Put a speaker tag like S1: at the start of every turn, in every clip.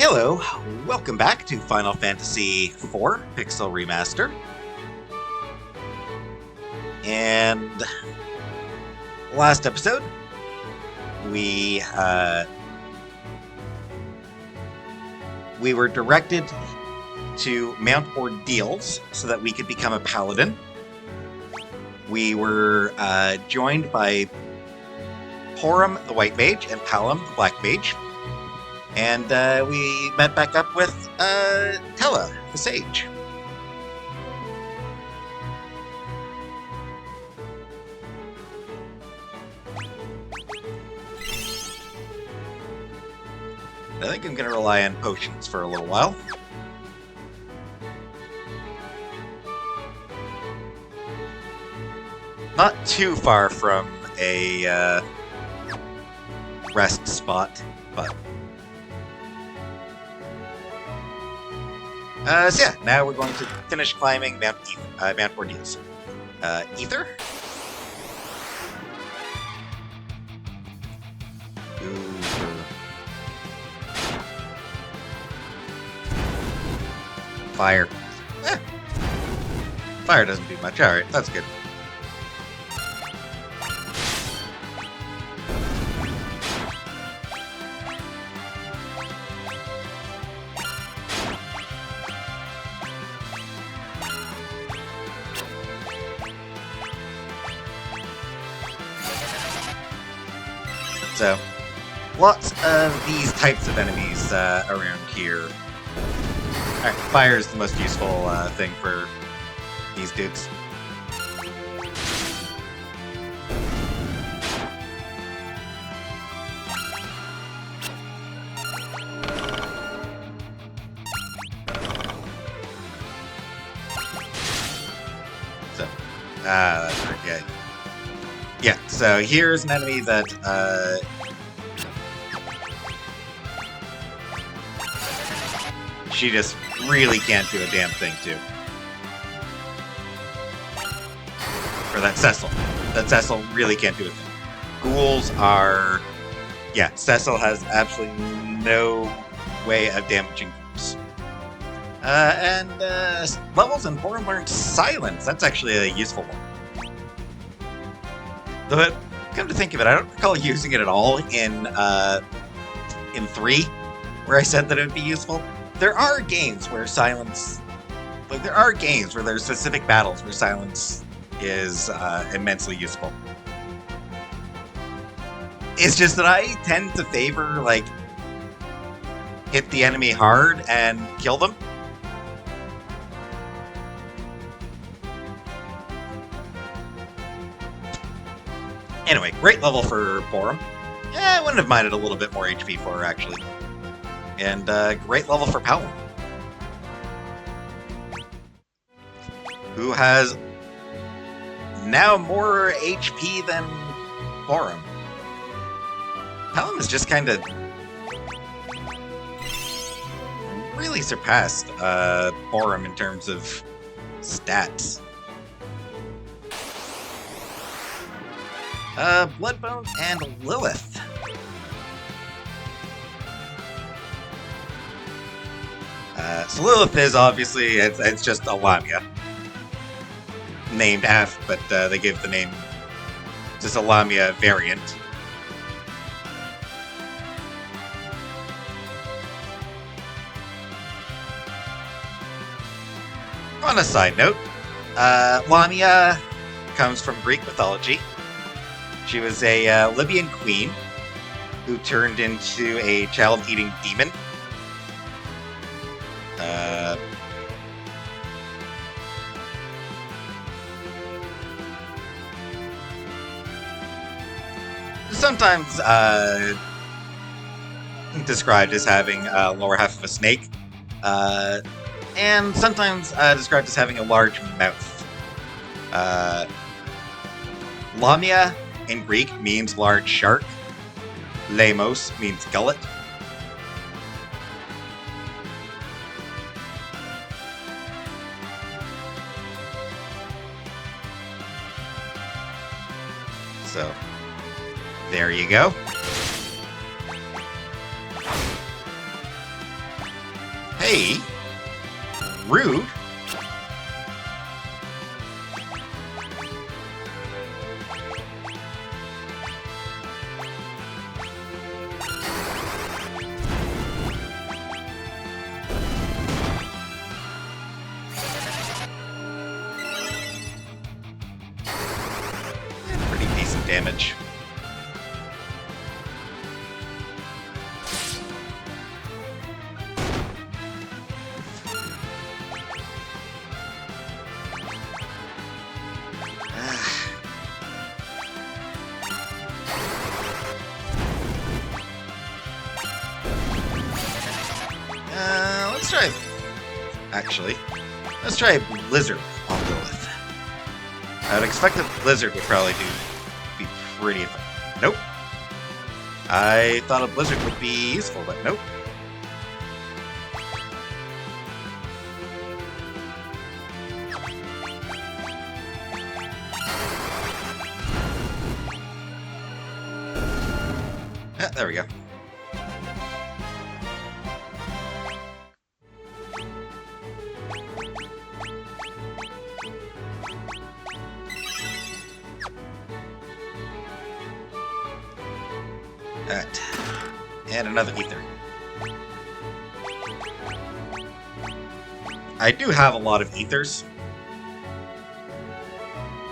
S1: Hello, welcome back to Final Fantasy IV Pixel Remaster. And last episode, we were directed to mount ordeals so that we could become a paladin. We were joined by Porum, the white mage, and Palom, the black mage. And we met back up with Tella, the sage. I think I'm going to rely on potions for a little while. Not too far from a rest spot, but... so yeah, now we're going to finish climbing Mount Ordeals. Ether? Ooh. Fire. Fire doesn't do much. Alright, that's good. So, lots of these types of enemies around here. Alright, fire is the most useful thing for these dudes. So, that's right, yeah. Yeah, so here's an enemy that, she just really can't do a damn thing to. Or that Cecil. That Cecil really can't do a thing. Ghouls are... Yeah, Cecil has absolutely no way of damaging ghouls. Levels in Porum learned Silence. That's actually a useful one. But come to think of it, I don't recall using it at all in 3, where I said that it would be useful. There are games where silence... Like, there are games where there's specific battles where silence is immensely useful. It's just that I tend to favor, like, hit the enemy hard and kill them. Anyway, great level for Porum. Yeah, I wouldn't have minded a little bit more HP for her, actually. And great level for Paladin, who has now more HP than Porum. Paladin has just kind of really surpassed Porum in terms of stats. Bloodbones and Lilith. So Lilith is obviously, it's just a Lamia. Named F, but they gave the name just a Lamia variant. On a side note, Lamia comes from Greek mythology. She was a Libyan queen who turned into a child-eating demon. Sometimes described as having a lower half of a snake, and sometimes described as having a large mouth. Lamia in Greek means large shark. Lemos means gullet. So, there you go. Hey! Rude! Pretty decent damage. Let's try... Actually, let's try a Blizzard on Lilith. I would expect that Blizzard would probably be pretty effective. Nope. I thought a Blizzard would be useful, but nope. Ah, there we go. Alright. And another ether. I do have a lot of ethers.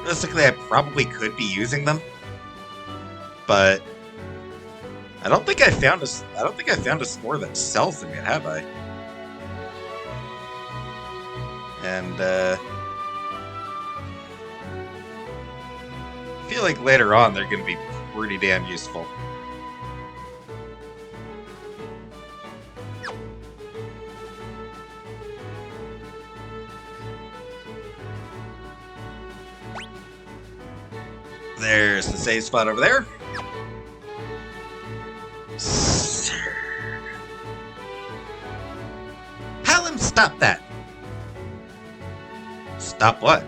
S1: Realistically, I probably could be using them, but I don't think I found a store that sells them yet, have I? And I feel like later on they're going to be pretty damn useful. There's the save spot over there. Paladin, stop that! Stop what?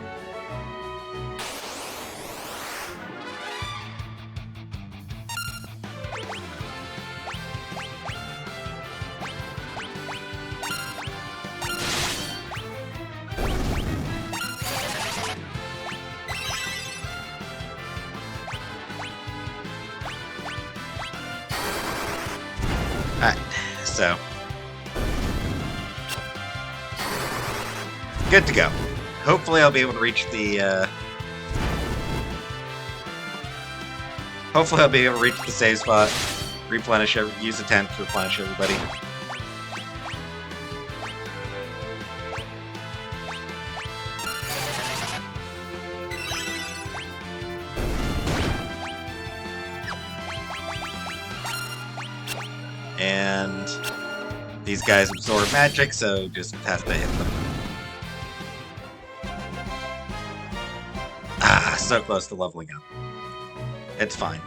S1: Alright, so good to go. Hopefully I'll be able to reach the save spot, replenish use a tent to replenish everybody. And these guys absorb magic, so just have to hit them. Ah, so close to leveling up. It's fine.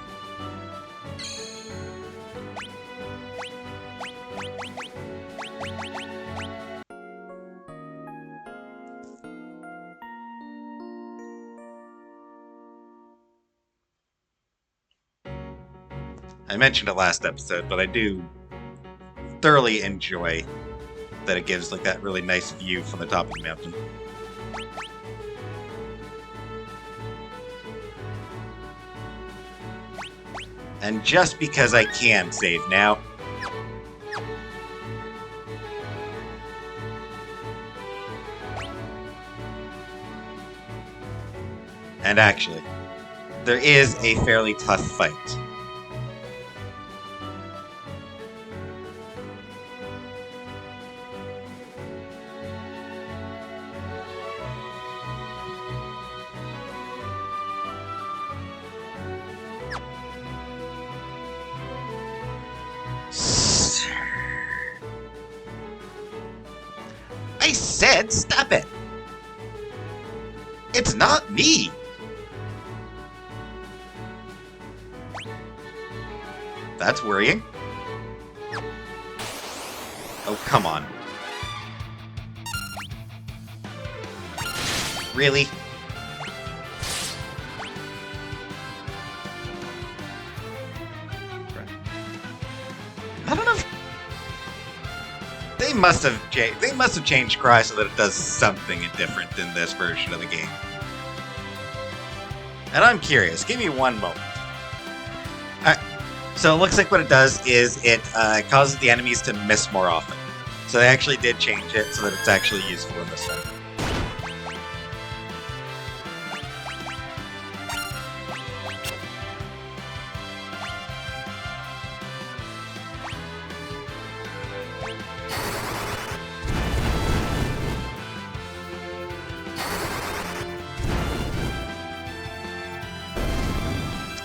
S1: I mentioned it last episode, but I do thoroughly enjoy that it gives like that really nice view from the top of the mountain. And just because I can save now. And actually, there is a fairly tough fight. I said stop it! It's not me! That's worrying. Oh, come on. Really? Not enough. They They must have changed Cry so that it does something different in this version of the game. And I'm curious. Give me one moment. Alright. So it looks like what it does is it causes the enemies to miss more often. So they actually did change it so that it's actually useful in this one.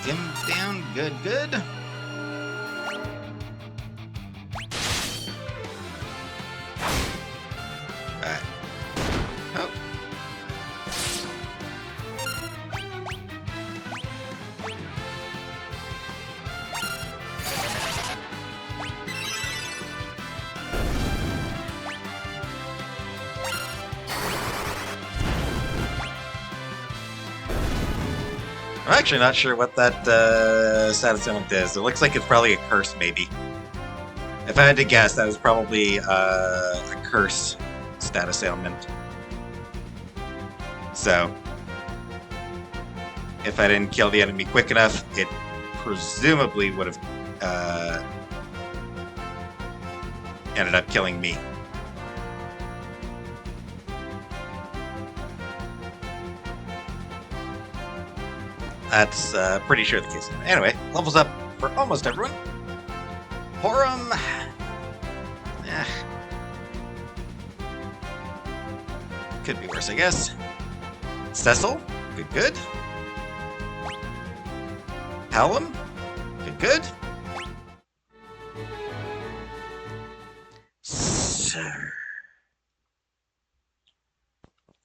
S1: Skim down, good. Alright. Oh. I'm actually not sure what that status ailment is. It looks like it's probably a curse, maybe. If I had to guess, that was probably a curse status ailment. So, if I didn't kill the enemy quick enough, it presumably would have ended up killing me. That's pretty sure the case. Anyway, levels up for almost everyone. Horum. Could be worse, I guess. Cecil. Good. Hallam. Good. Sir.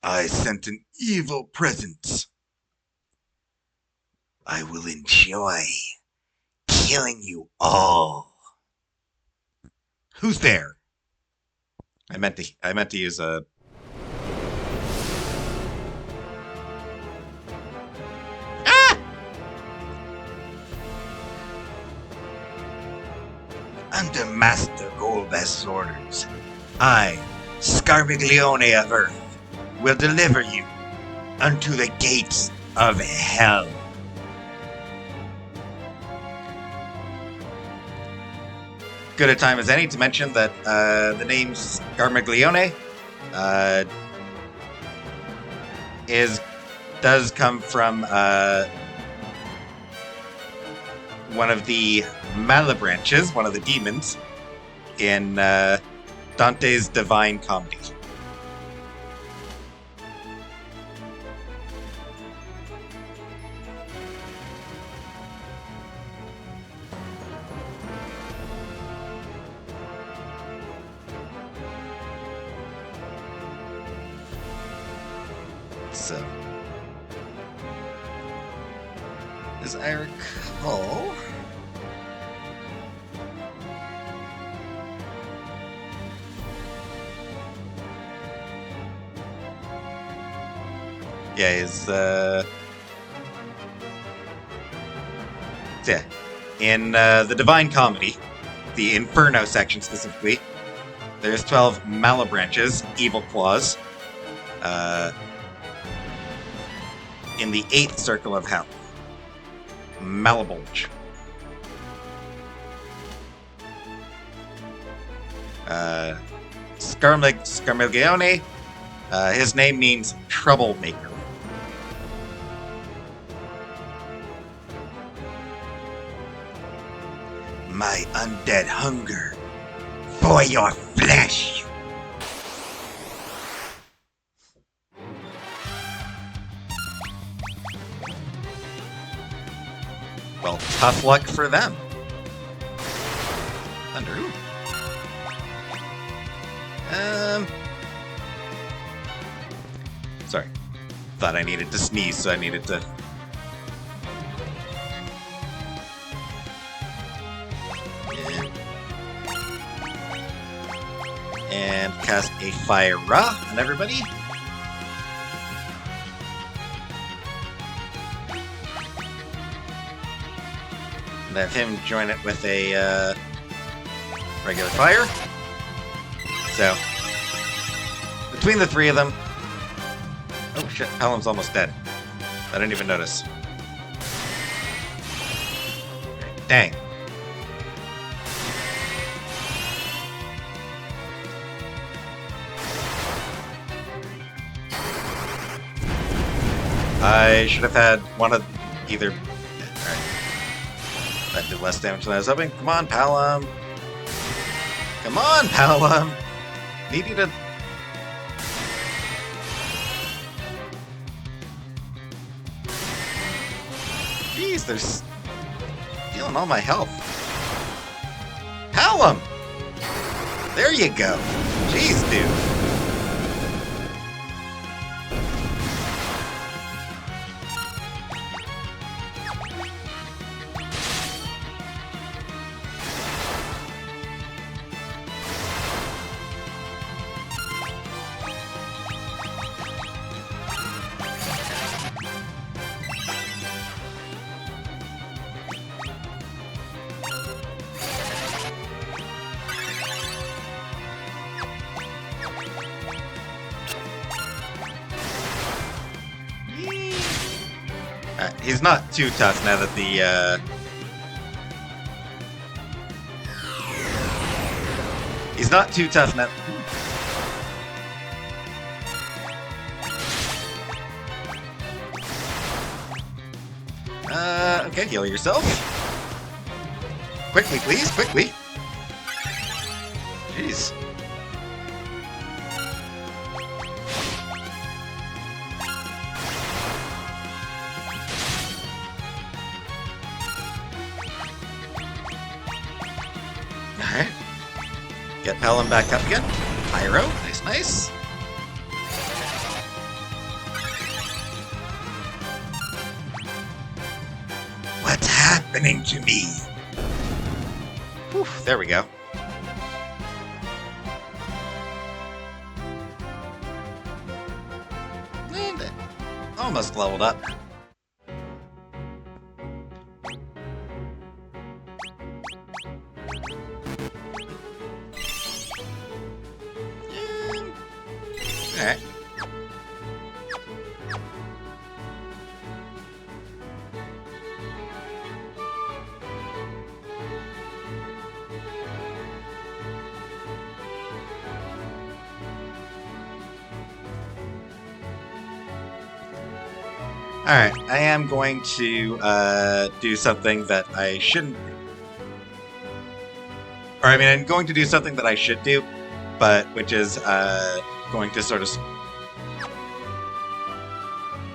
S1: I sent an evil presence. I will enjoy killing you all. Who's there? I meant to use a... Ah! Under Master Golbez's orders, I, Scarmiglione of Earth, will deliver you unto the gates of hell. Good a time as any to mention that the name Scarmiglione does come from one of the Malabranches, one of the demons, in Dante's Divine Comedy. So, as I recall, in the Divine Comedy, the Inferno section specifically, there's 12 Malabranches, evil claws, in the 8th circle of hell. Malabulge. Scarmiglione, his name means troublemaker. My undead hunger for your flesh. Well, tough luck for them. Thunder. Sorry. Thought I needed to sneeze, so I needed to... And cast a Fire on everybody. And have him join it with a regular fire. So, between the three of them... Oh shit, Paladin's almost dead. I didn't even notice. Dang. I should have had one of either... Alright. That did less damage than I was hoping. Come on, Paladin. Come on, Paladin. Need you to... Jeez, they're stealing all my health. Paladin! There you go. Jeez, dude. He's not too tough now that the, He's not too tough now... Okay, heal yourself. Quickly, please, quickly. Jeez. Alright. Get Paladin back up again. Pyro. Nice, nice. What's happening to me? Whew, there we go. And almost leveled up. Alright. Alright, I am going to do something that I shouldn't... Or, I mean, I'm going to do something that I should do, but which is going to sort of...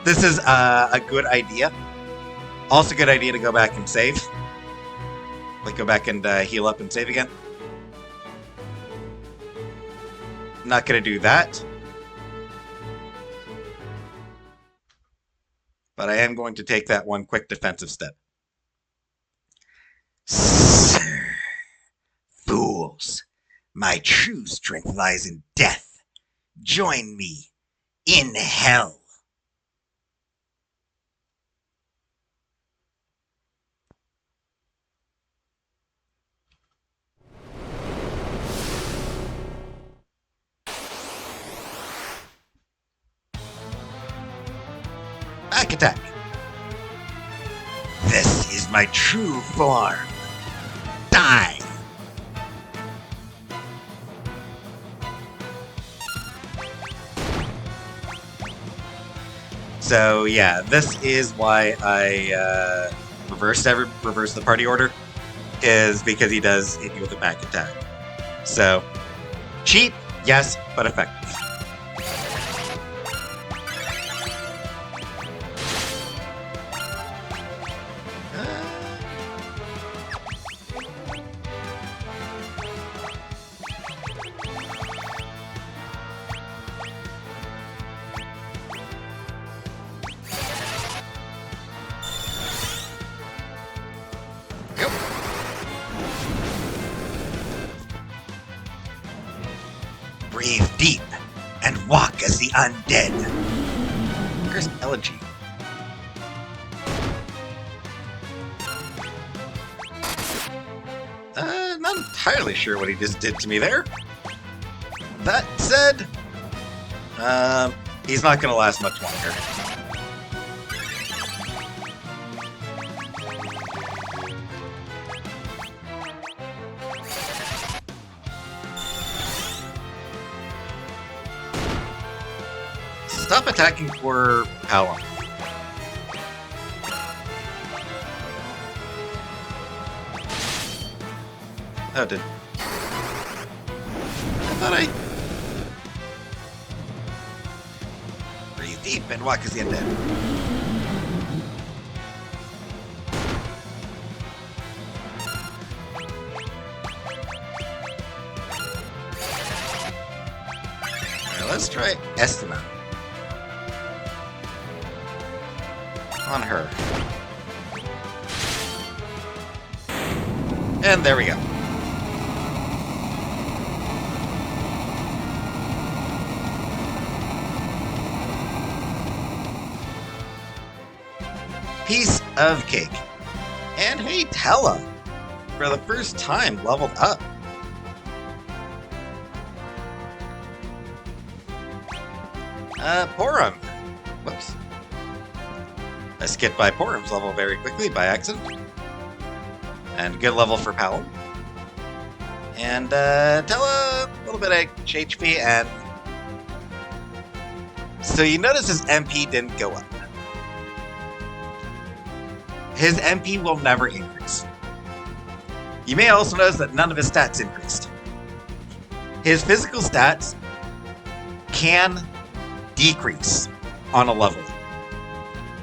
S1: This is a good idea. Also a good idea to go back and save. Like, go back and heal up and save again. I'm not going to do that. But I am going to take that one quick defensive step. Sir, fools, my true strength lies in death. Join me in hell. Back attack. This is my true form. Die. So yeah, this is why I reverse the party order, is because he does hit you with a back attack. So cheap, yes, but effective. Breathe deep and walk as the undead. Where's Elegy? Not entirely sure what he just did to me there. That said, he's not going to last much longer. Stop attacking for how long? Oh, did... I thought I... Breathe deep and walk as the undead. Alright, let's try Estimate. On her. And there we go. Piece of cake. And hey, Tella, for the first time, leveled up. Porum. Whoops. I skipped by Porum's level very quickly by accident. And good level for Paladin. And Tella, a little bit of HP, and so you notice his MP didn't go up. His MP will never increase. You may also notice that none of his stats increased. His physical stats can decrease on a level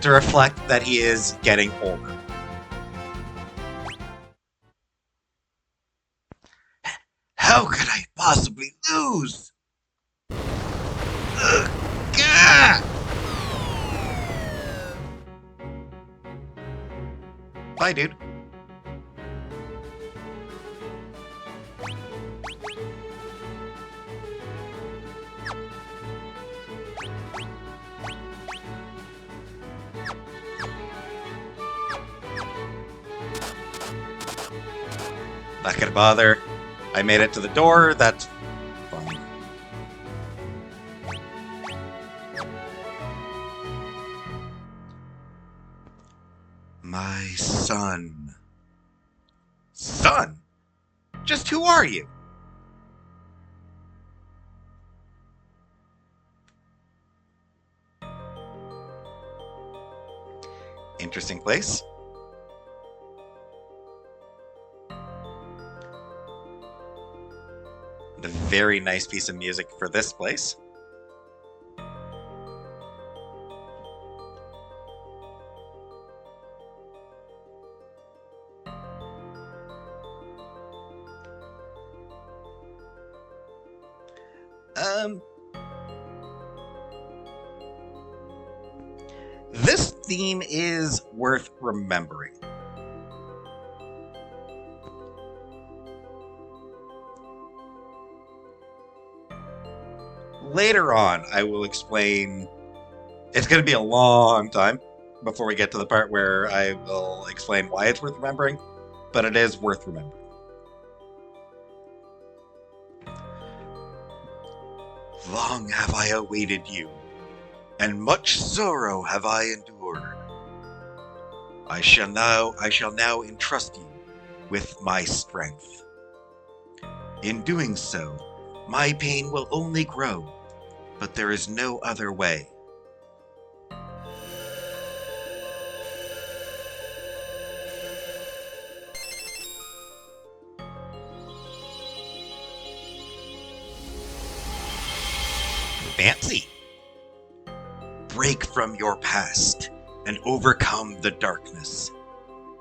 S1: to reflect that he is getting older. How could I possibly lose? Ugh, God! Bye, dude. Not gonna bother. I made it to the door, that's fine. My son. Son? Just who are you? Interesting place. A very nice piece of music for this place. This theme is worth remembering. Later on, I will explain. It's going to be a long time before we get to the part where I will explain why it's worth remembering, but it is worth remembering. Long have I awaited you, and much sorrow have I endured. I shall now entrust you with my strength. In doing so, my pain will only grow, but there is no other way. Fancy. Break from your past and overcome the darkness.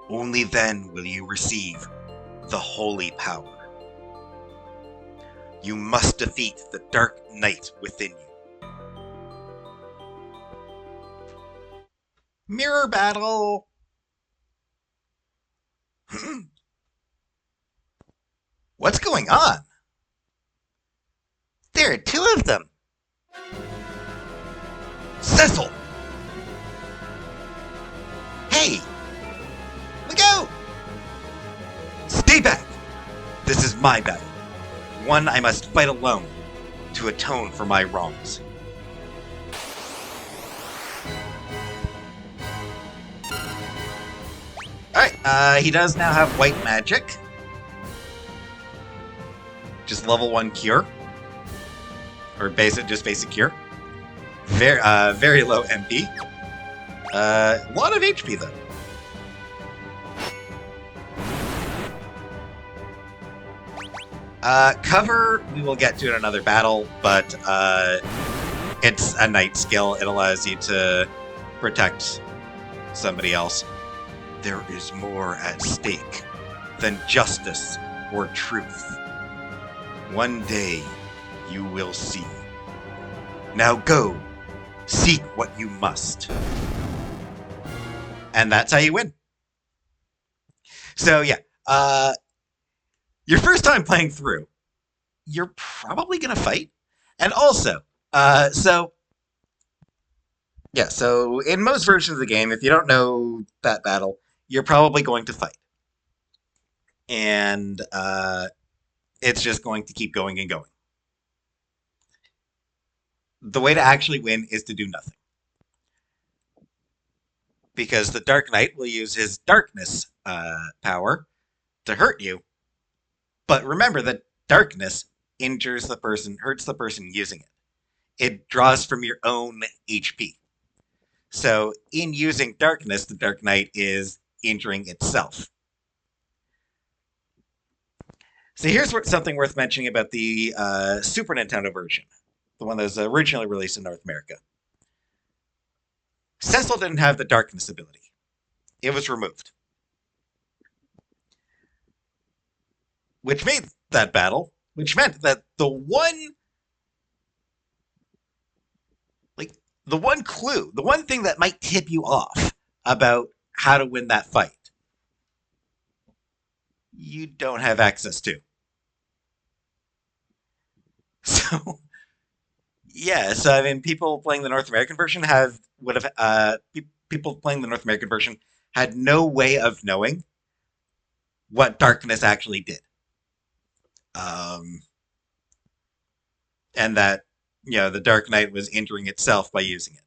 S1: Only then will you receive the holy power. You must defeat the dark knight within you. Mirror battle! What's going on? There are two of them! Cecil! Hey! Look out! Stay back! This is my battle. One I must fight alone. to atone for my wrongs. Alright, he does now have white magic. Just level 1 cure. Or just basic cure. Very low MP. A lot of HP though. Cover, we will get to in another battle, but it's a knight skill. It allows you to protect somebody else. There is more at stake than justice or truth. One day, you will see. Now go, seek what you must. And that's how you win. So yeah, your first time playing through, you're probably gonna fight. And also, so in most versions of the game, if you don't know that battle, you're probably going to fight. And it's just going to keep going and going. The way to actually win is to do nothing. Because the Dark Knight will use his darkness power to hurt you. But remember that darkness hurts the person using it. It draws from your own HP. So in using darkness, the Dark Knight is injuring itself. So here's something worth mentioning about the Super Nintendo version, the one that was originally released in North America. Cecil didn't have the darkness ability. It was removed. Which meant that the one clue, the one thing that might tip you off about how to win that fight, you don't have access to. So, yeah, so I mean, people playing the North American version had no way of knowing what darkness actually did. And that, the Dark Knight was injuring itself by using it.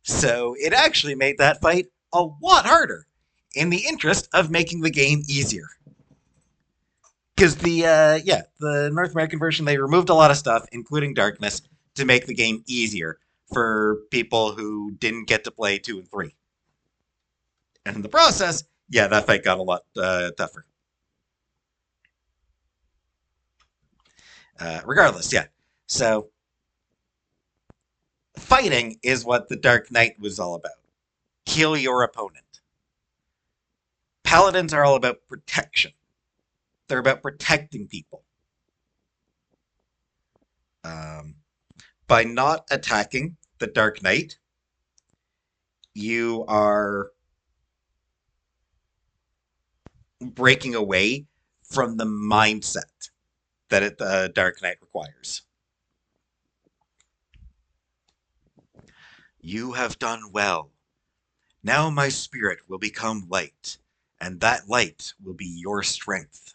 S1: So it actually made that fight a lot harder in the interest of making the game easier. Because the North American version, they removed a lot of stuff, including darkness, to make the game easier for people who didn't get to play 2 and 3. And in the process, that fight got a lot tougher. Regardless, so fighting is what the Dark Knight was all about. Kill your opponent. Paladins are all about protection. They're about protecting people. By not attacking the Dark Knight, you are breaking away from the mindset that the Dark Knight requires. You have done well. Now my spirit will become light, and that light will be your strength.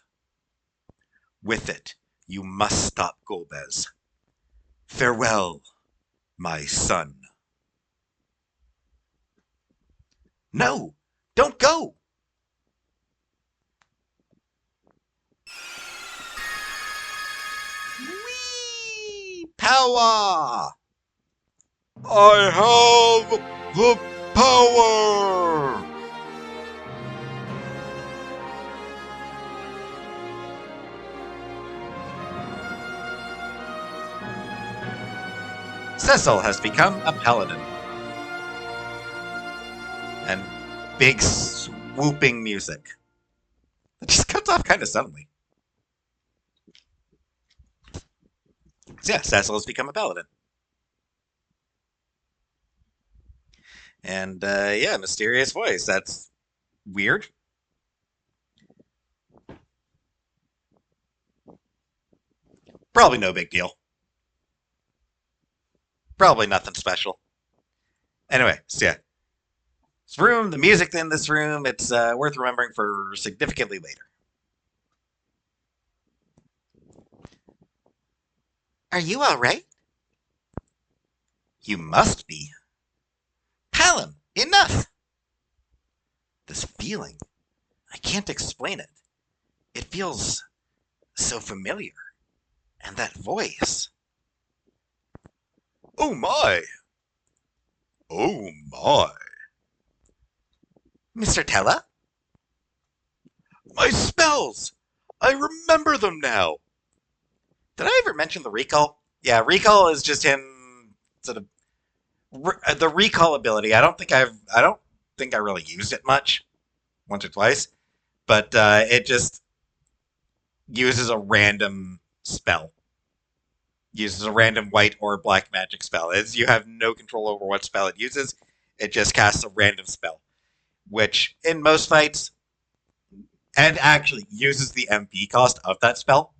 S1: With it, you must stop Golbez. Farewell, my son. No, don't go! Whee! Power! I have the power! Cecil has become a paladin. And big swooping music. It just cuts off kind of suddenly. So Cecil has become a paladin. And mysterious voice. That's weird. Probably no big deal. Probably nothing special. Anyway, so this room, the music in this room, it's worth remembering for significantly later. Are you all right? You must be. Palin, enough! This feeling, I can't explain it. It feels so familiar. And that voice. Oh my! Oh my! Mr. Tella? My spells! I remember them now! Did I ever mention the recall? Yeah, recall is just him sort of the recall ability. I don't think I really used it much, once or twice, but it just uses a random spell. Uses a random white or black magic spell. You have no control over what spell it uses. It just casts a random spell, which in most fights, and actually uses the MP cost of that spell,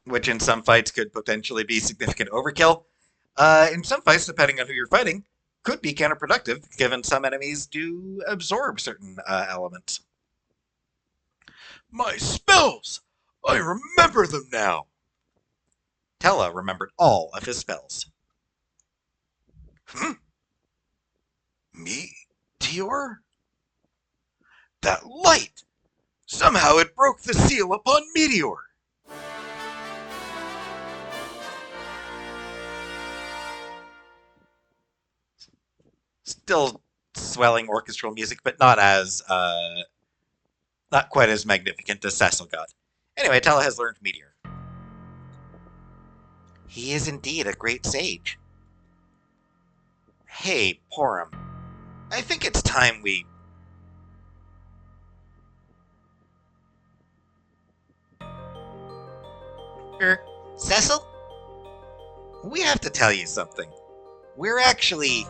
S1: which in some fights could potentially be significant overkill. In some fights, depending on who you're fighting, could be counterproductive, given some enemies do absorb certain elements. My spells! I remember them now! Tella remembered all of his spells. Meteor? That light! Somehow it broke the seal upon Meteor! Still swelling orchestral music, but not quite as magnificent as Cecil got. Anyway, Tella has learned Meteor. He is indeed a great sage. Hey, Porum. I think it's time we... Cecil? We have to tell you something. We're actually...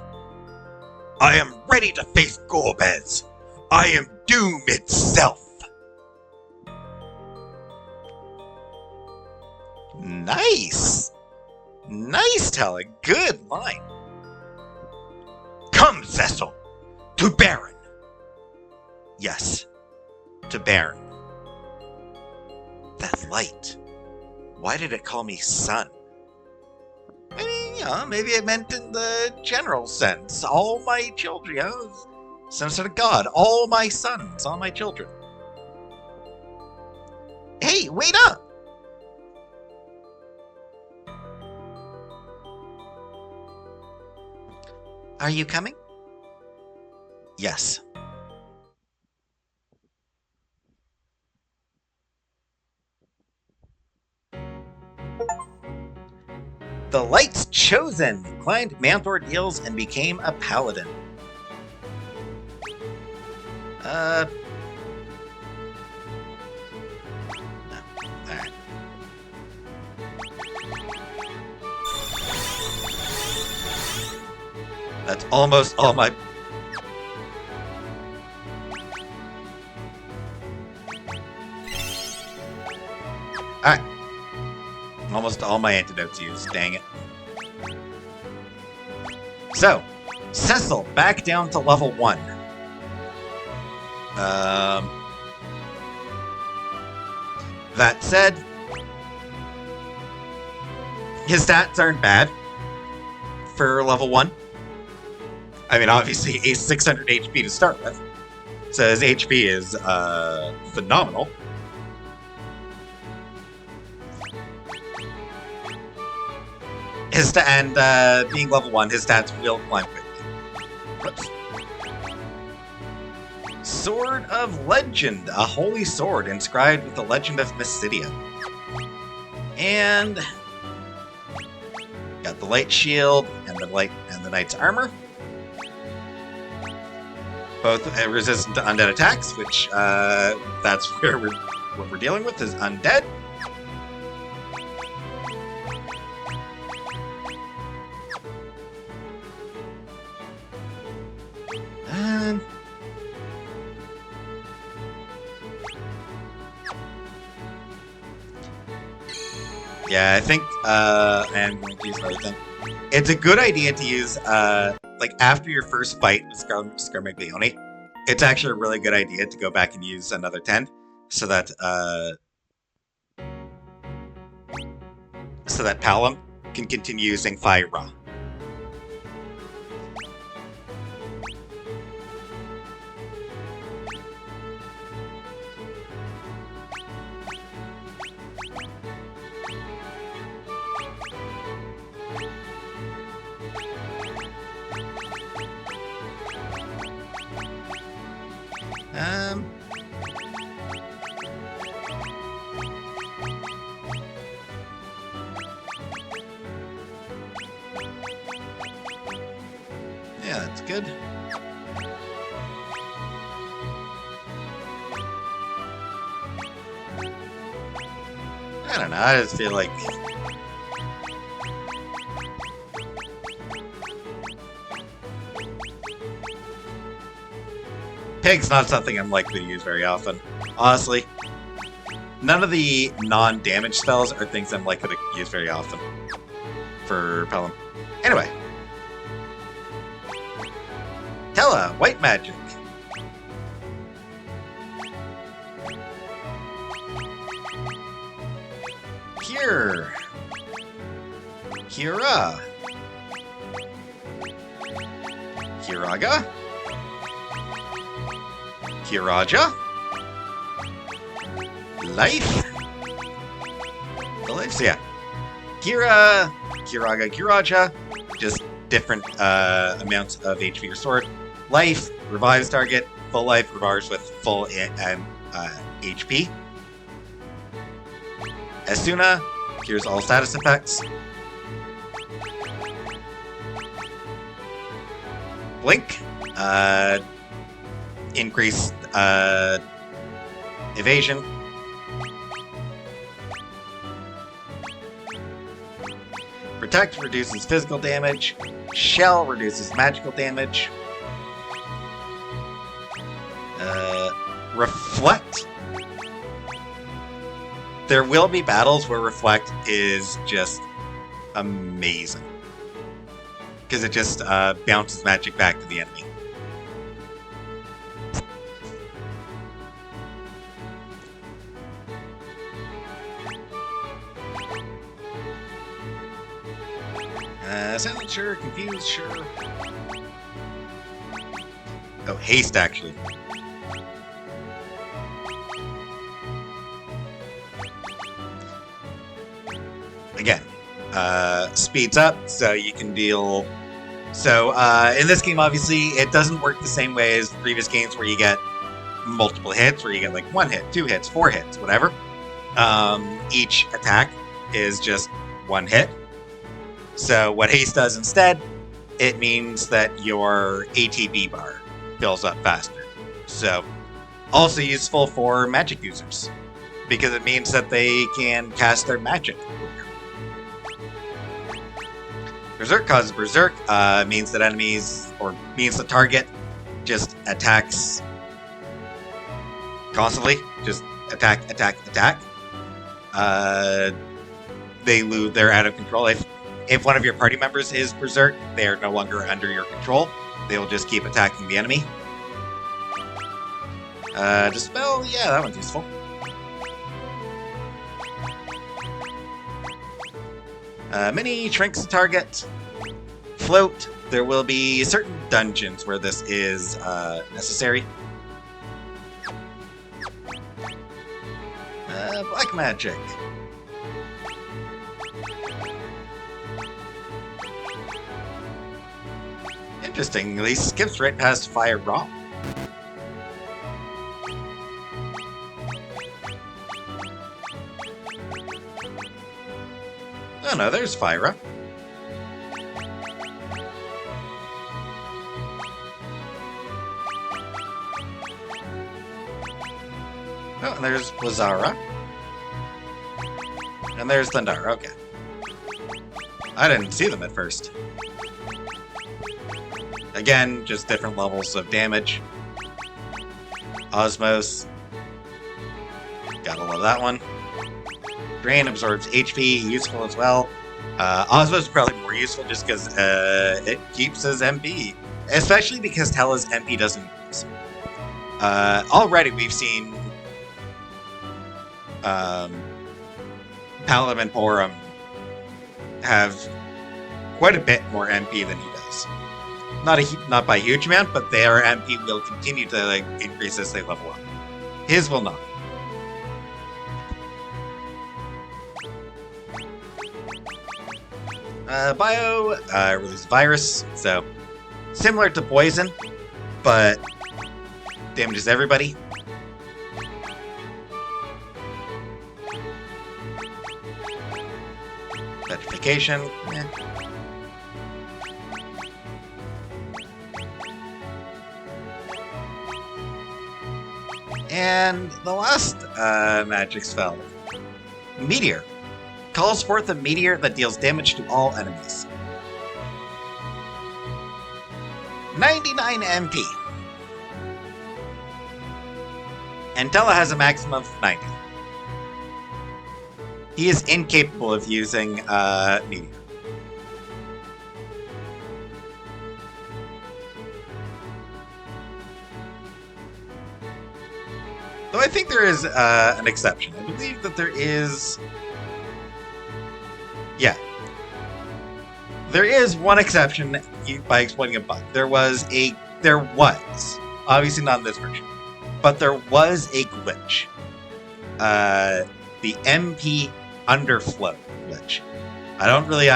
S1: I am ready to face Golbez. I am doom itself. Nice. Nice, Tella. Good line. Come, Cecil. To Baron. Yes. To Baron. That light. Why did it call me son? Maybe it meant in the general sense. All my children, some sort of god. All my sons, all my children. Hey, wait up! Are you coming? Yes. The Light's Chosen climbed Mount Ordeals and became a Paladin. No. Alright. That's almost all my... Alright. Almost all my antidotes used, dang it. So, Cecil, back down to level 1. That said, his stats aren't bad for level 1. I mean, obviously, he's 600 HP to start with, so his HP is phenomenal. Being level 1, his stats will climb quickly. Whoops. Sword of Legend, a holy sword inscribed with the legend of Mysidia. And got the light shield and the knight's armor. Both resistant to undead attacks, which that's what we're dealing with is undead. Yeah, I think, and I'm going to use another thing. It's a good idea to use, like, after your first fight with Scarmiglione, it's actually a really good idea to go back and use another 10, so that, so that Palom can continue using Fire Raw. Yeah, that's good. I don't know, I just feel like... Pig's not something I'm likely to use very often. Honestly, none of the non-damage spells are things I'm likely to use very often for Pelham. Anyway. Tella, White Magic. Cure. Kira. Kiraga. Kiraja. Life. The lives, yeah. Kira, Kiraga, Kiraja. Just different amounts of HP restored. Life revives target. Full life revives with full HP. Asuna cures all status effects. Blink, increased evasion. Protect reduces physical damage. Shell reduces magical damage. Reflect. There will be battles where Reflect is just amazing. Because it just bounces magic back to the enemy. Silent, sure. Confused, sure. Oh, haste, actually. Again, speeds up, so you can deal... So, in this game, obviously, it doesn't work the same way as previous games where you get multiple hits, where you get, like, 1 hit, 2 hits, 4 hits, whatever. Each attack is just 1 hit. So, what haste does instead, it means that your ATB bar fills up faster. So, also useful for magic users, because it means that they can cast their magic. Berserk causes Berserk, means that enemies, or means the target just attacks constantly. Just attack, attack, attack. They're out of control. If one of your party members is Berserk, they are no longer under your control. They will just keep attacking the enemy. Dispel, yeah, that one's useful. Mini shrinks the target. Float. There will be certain dungeons where this is necessary. Black magic. Interestingly, skips right past Fire Raw. Oh no, there's Fyra. Oh, and there's Lazara. And there's Thundara, okay. I didn't see them at first. Again, just different levels of damage. Osmos. Gotta love that one. Drain absorbs HP, useful as well. Osmos is probably more useful just because it keeps his MP. Especially because Tella's MP doesn't use. Already we've seen Paladin and Porum have quite a bit more MP than he does. Not by a huge amount, but their MP will continue to like increase as they level up. His will not. Bio release virus, so similar to poison, but damages everybody. Petrification. Eh. And the last magic spell, Meteor. Calls forth a meteor that deals damage to all enemies. 99 MP. Antella has a maximum of 90. He is incapable of using Meteor. Though I think there is an exception. I believe that there is... Yeah. There is one exception by exploiting a bug. There was, obviously not in this version, but there was a glitch. The MP underflow glitch. I haven't really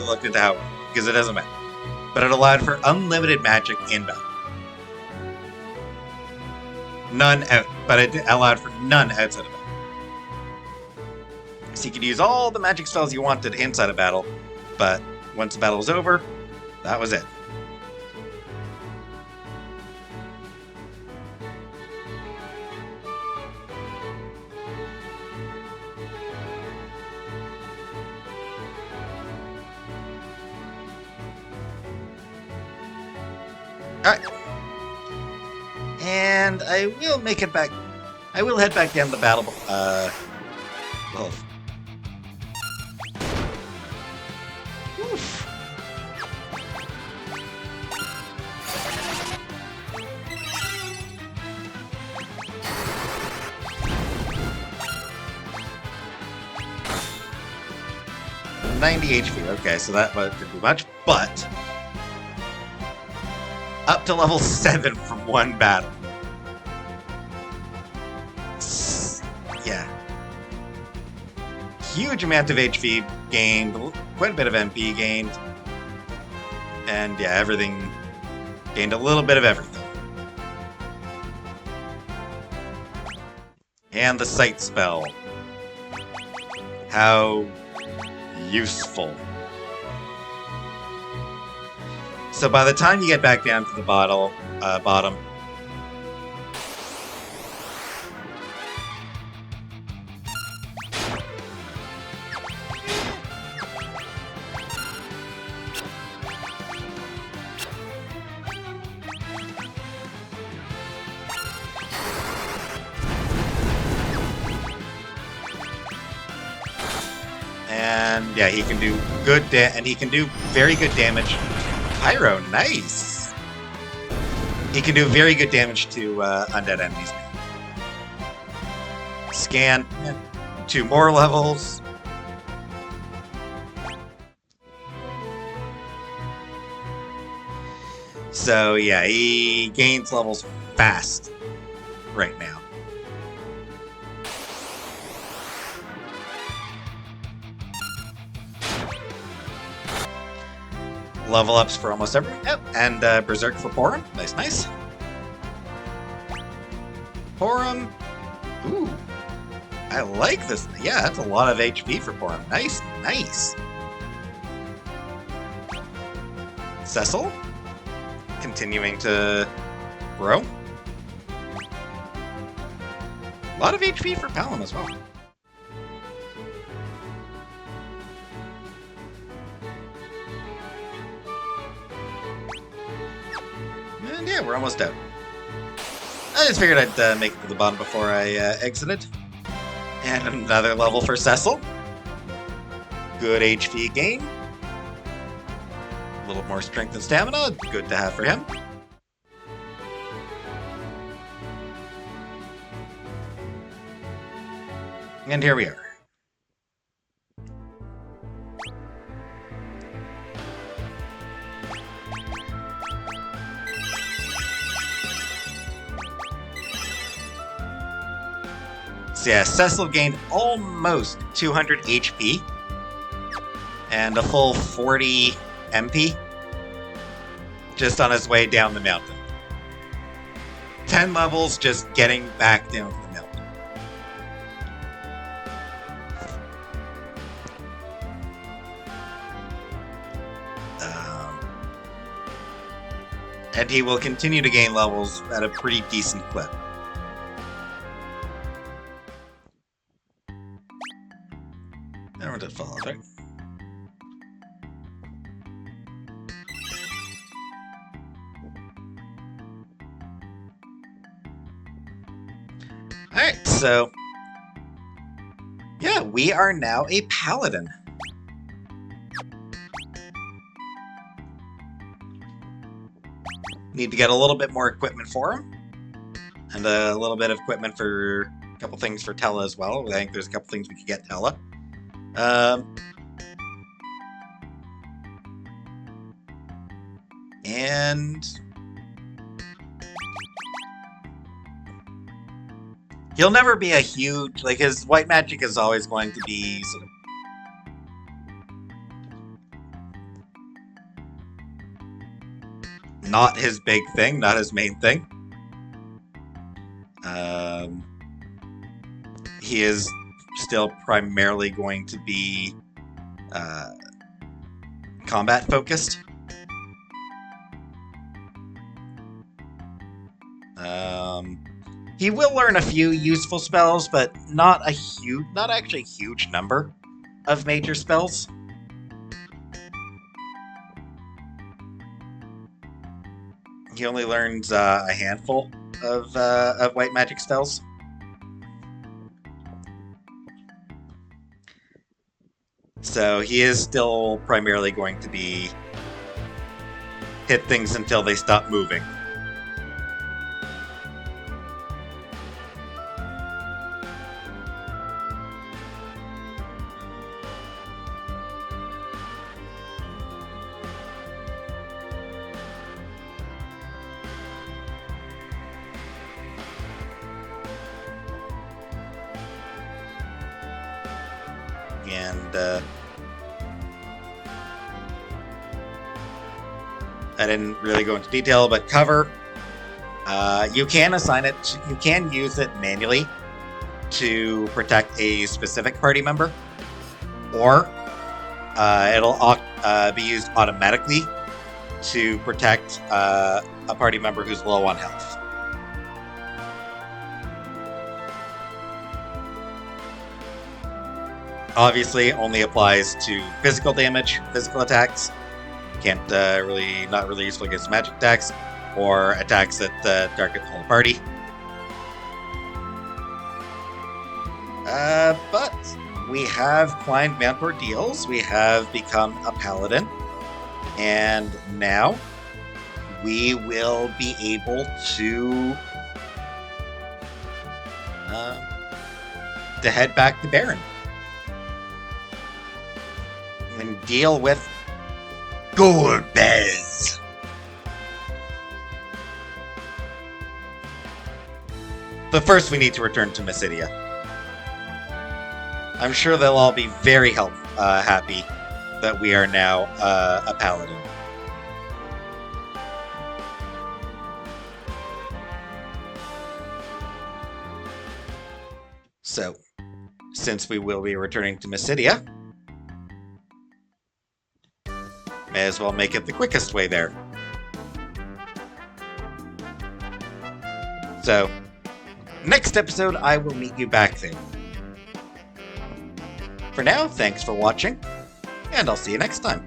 S1: looked into how it worked, because it doesn't matter. But it allowed for unlimited magic in battle. None out, but it allowed for none outside of battle. So you could use all the magic spells you wanted inside of battle, but once the battle was over, that was it. Alright. And I will make it back. I will head back down the battle. Well. Oof. $90 HP. Okay, so that didn't do much, but up to level 7 from one battle. Yeah. Huge amount of HP gained, quite a bit of MP gained. And yeah, everything gained a little bit of everything. And the sight spell. How useful. So by the time you get back down to the bottom, and yeah, he can do and he can do very good damage. Pyro, nice. He can do very good damage to undead enemies. Scan, 2 more levels. So yeah, he gains levels fast right now. Level ups for almost everyone. Yep. And Berserk for Porum. Nice, nice. Porum. Ooh. I like this. Yeah, that's a lot of HP for Porum. Nice, nice. Cecil. Continuing to grow. A lot of HP for Paladin as well. And yeah, we're almost out. I just figured I'd make it to the bottom before I exited. And another level for Cecil. Good HP gain. A little more strength and stamina. Good to have for him. And here we are. So yeah, Cecil gained almost 200 HP and a full 40 MP just on his way down the mountain. 10 levels just getting back down to the mountain. And he will continue to gain levels at a pretty decent clip. Never did fall off, right? Alright, so... yeah, we are now a Paladin. Need to get a little bit more equipment for him. And a little bit of equipment for a couple things for Tella as well. I think there's a couple things we could get Tella. And... he'll never be a huge... like, his white magic is always going to be sort of... not his big thing, not his main thing. He is still primarily going to be combat focused. He will learn a few useful spells, but not actually a huge number of major spells. He only learns a handful of white magic spells. So he is still primarily going to be hit things until they stop moving. And I didn't really go into detail, but cover, you can assign it, you can use it manually to protect a specific party member, or it'll be used automatically to protect a party member who's low on health. Obviously, only applies to physical damage, physical attacks. Can't not really useful against magic attacks or attacks that target the whole party. But we have climbed Mount Ordeals. We have become a Paladin, and now we will be able to head back to Baron and deal with Gorbez. But first we need to return to Mysidia. I'm sure they'll all be very happy that we are now a Paladin. So, since we will be returning to Mysidia, may as well make it the quickest way there. So, next episode I will meet you back there. For now, thanks for watching, and I'll see you next time.